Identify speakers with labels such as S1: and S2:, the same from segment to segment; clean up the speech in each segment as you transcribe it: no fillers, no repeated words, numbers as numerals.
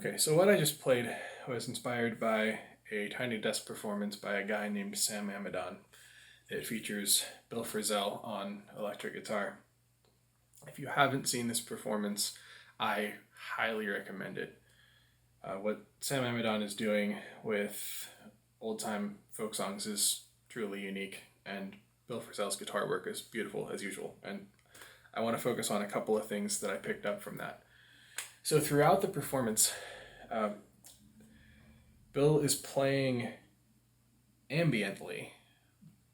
S1: Okay, so what I just played was inspired by a Tiny Desk performance by a guy named Sam Amidon. It features Bill Frisell on electric guitar. If you haven't seen this performance, I highly recommend it. What Sam Amidon is doing with old-time folk songs is truly unique, and Bill Frisell's guitar work is beautiful as usual, and I want to focus on a couple of things that I picked up from that. So throughout the performance, Bill is playing ambiently,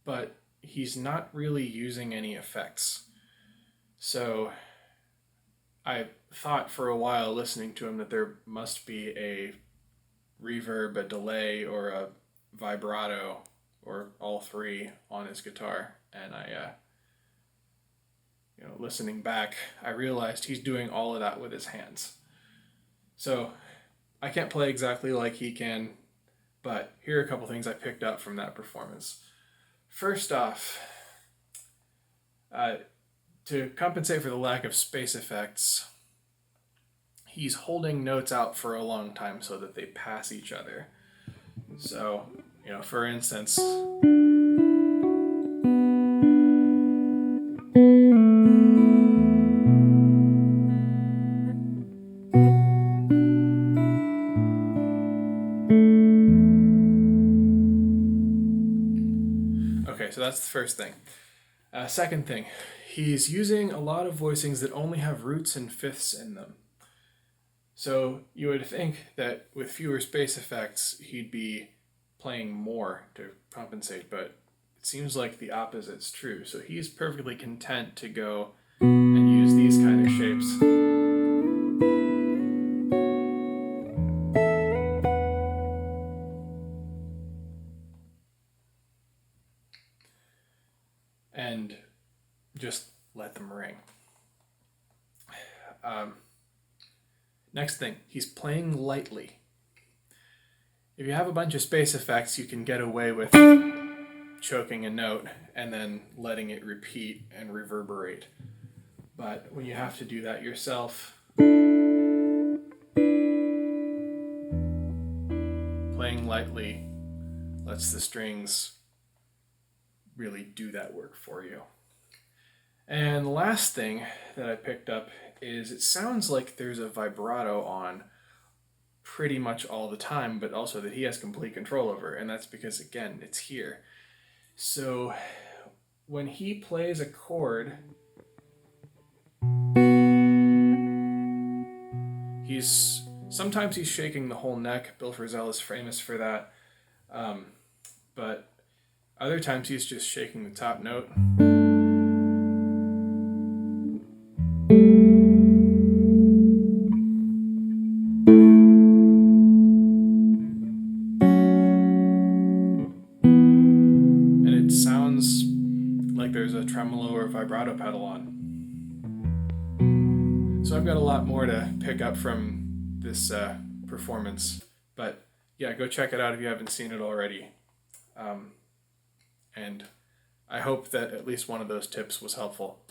S1: but he's not really using any effects. So I thought for a while listening to him that there must be a reverb, a delay, or a vibrato, or all three on his guitar. And listening back, I realized he's doing all of that with his hands. So I can't play exactly like he can, but here are a couple things I picked up from that performance. First off, to compensate for the lack of space effects, he's holding notes out for a long time so that they pass each other. So, for instance, okay, so that's the first thing. Second thing, he's using a lot of voicings that only have roots and fifths in them. So you would think that with fewer space effects, he'd be playing more to compensate, but it seems like the opposite's true. So he's perfectly content to go and use these kind of shapes. And just let them ring. Next thing, he's playing lightly. If you have a bunch of space effects, you can get away with choking a note and then letting it repeat and reverberate. But when you have to do that yourself, playing lightly lets the strings really do that work for you. And the last thing that I picked up is it sounds like there's a vibrato on pretty much all the time, but also that he has complete control over, and that's because, again, it's here. So when he plays a chord, sometimes he's shaking the whole neck. Bill Frisell is famous for that. But other times he's just shaking the top note. And it sounds like there's a tremolo or vibrato pedal on. So I've got a lot more to pick up from this performance. But yeah, go check it out if you haven't seen it already. And I hope that at least one of those tips was helpful.